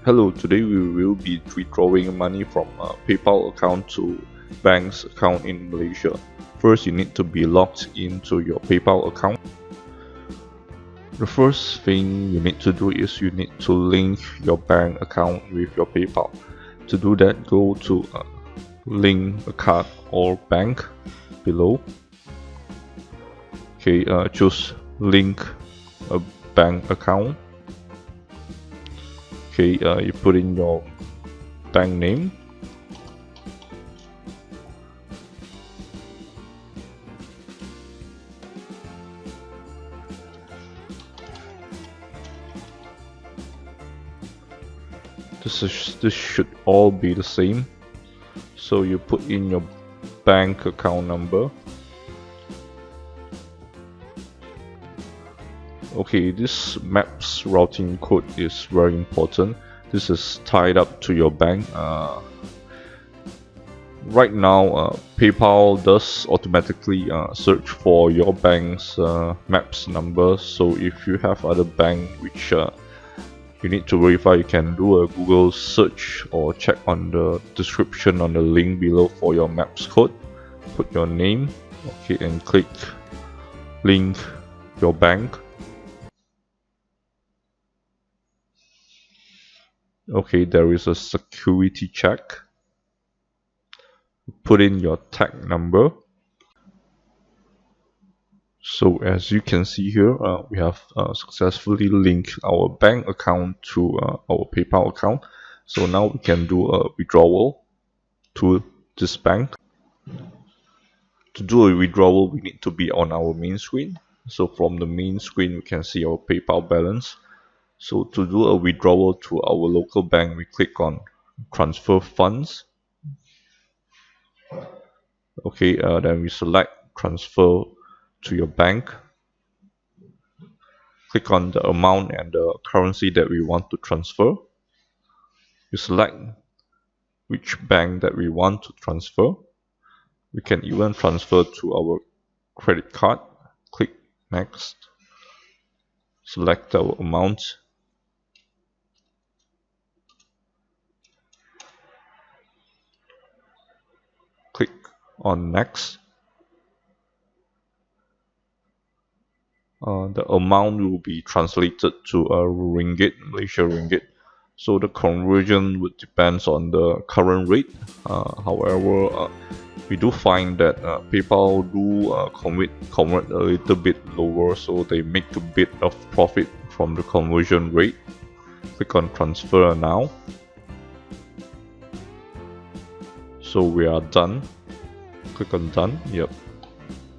Hello, today we will be withdrawing money from a PayPal account to bank's account in Malaysia. First, you need to be logged into your PayPal account. The first thing you need to do is you need to link your bank account with your PayPal. To do that, go to link a card or bank below. Okay, choose link a bank account. Okay, you put in your bank name. This should all be the same. So you put in your bank account number. Okay, this MAPS routing code is very important. This is tied up to your bank. Right now, PayPal does automatically search for your bank's MAPS number. So if you have other bank which you need to verify, you can do a Google search or check on the description on the link below for your MAPS code. Put your name, okay, and click link your bank. Okay, there is a security check. Put in your tag number. So as you can see here, we have successfully linked our bank account to our PayPal account. So now we can do a withdrawal to this bank. To do a withdrawal, we need to be on our main screen. So from the main screen, we can see our PayPal balance. So to do a withdrawal to our local bank, we click on transfer funds. Okay, then we select transfer to your bank. Click on the amount and the currency that we want to transfer. You select which bank that we want to transfer. We can even transfer to our credit card. Click next. Select our amount. Click on next. The amount will be translated to a ringgit, Malaysia ringgit. So the conversion would depend on the current rate. However, we do find that PayPal do convert a little bit lower, so they make a bit of profit from the conversion rate. Click on transfer now. So we are done. Click on done. Yep.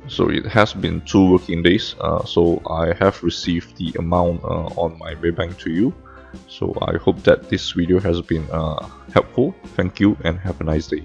So it has been 2 working days. So I have received the amount on my Maybank to you. So I hope that this video has been helpful. Thank you and have a nice day.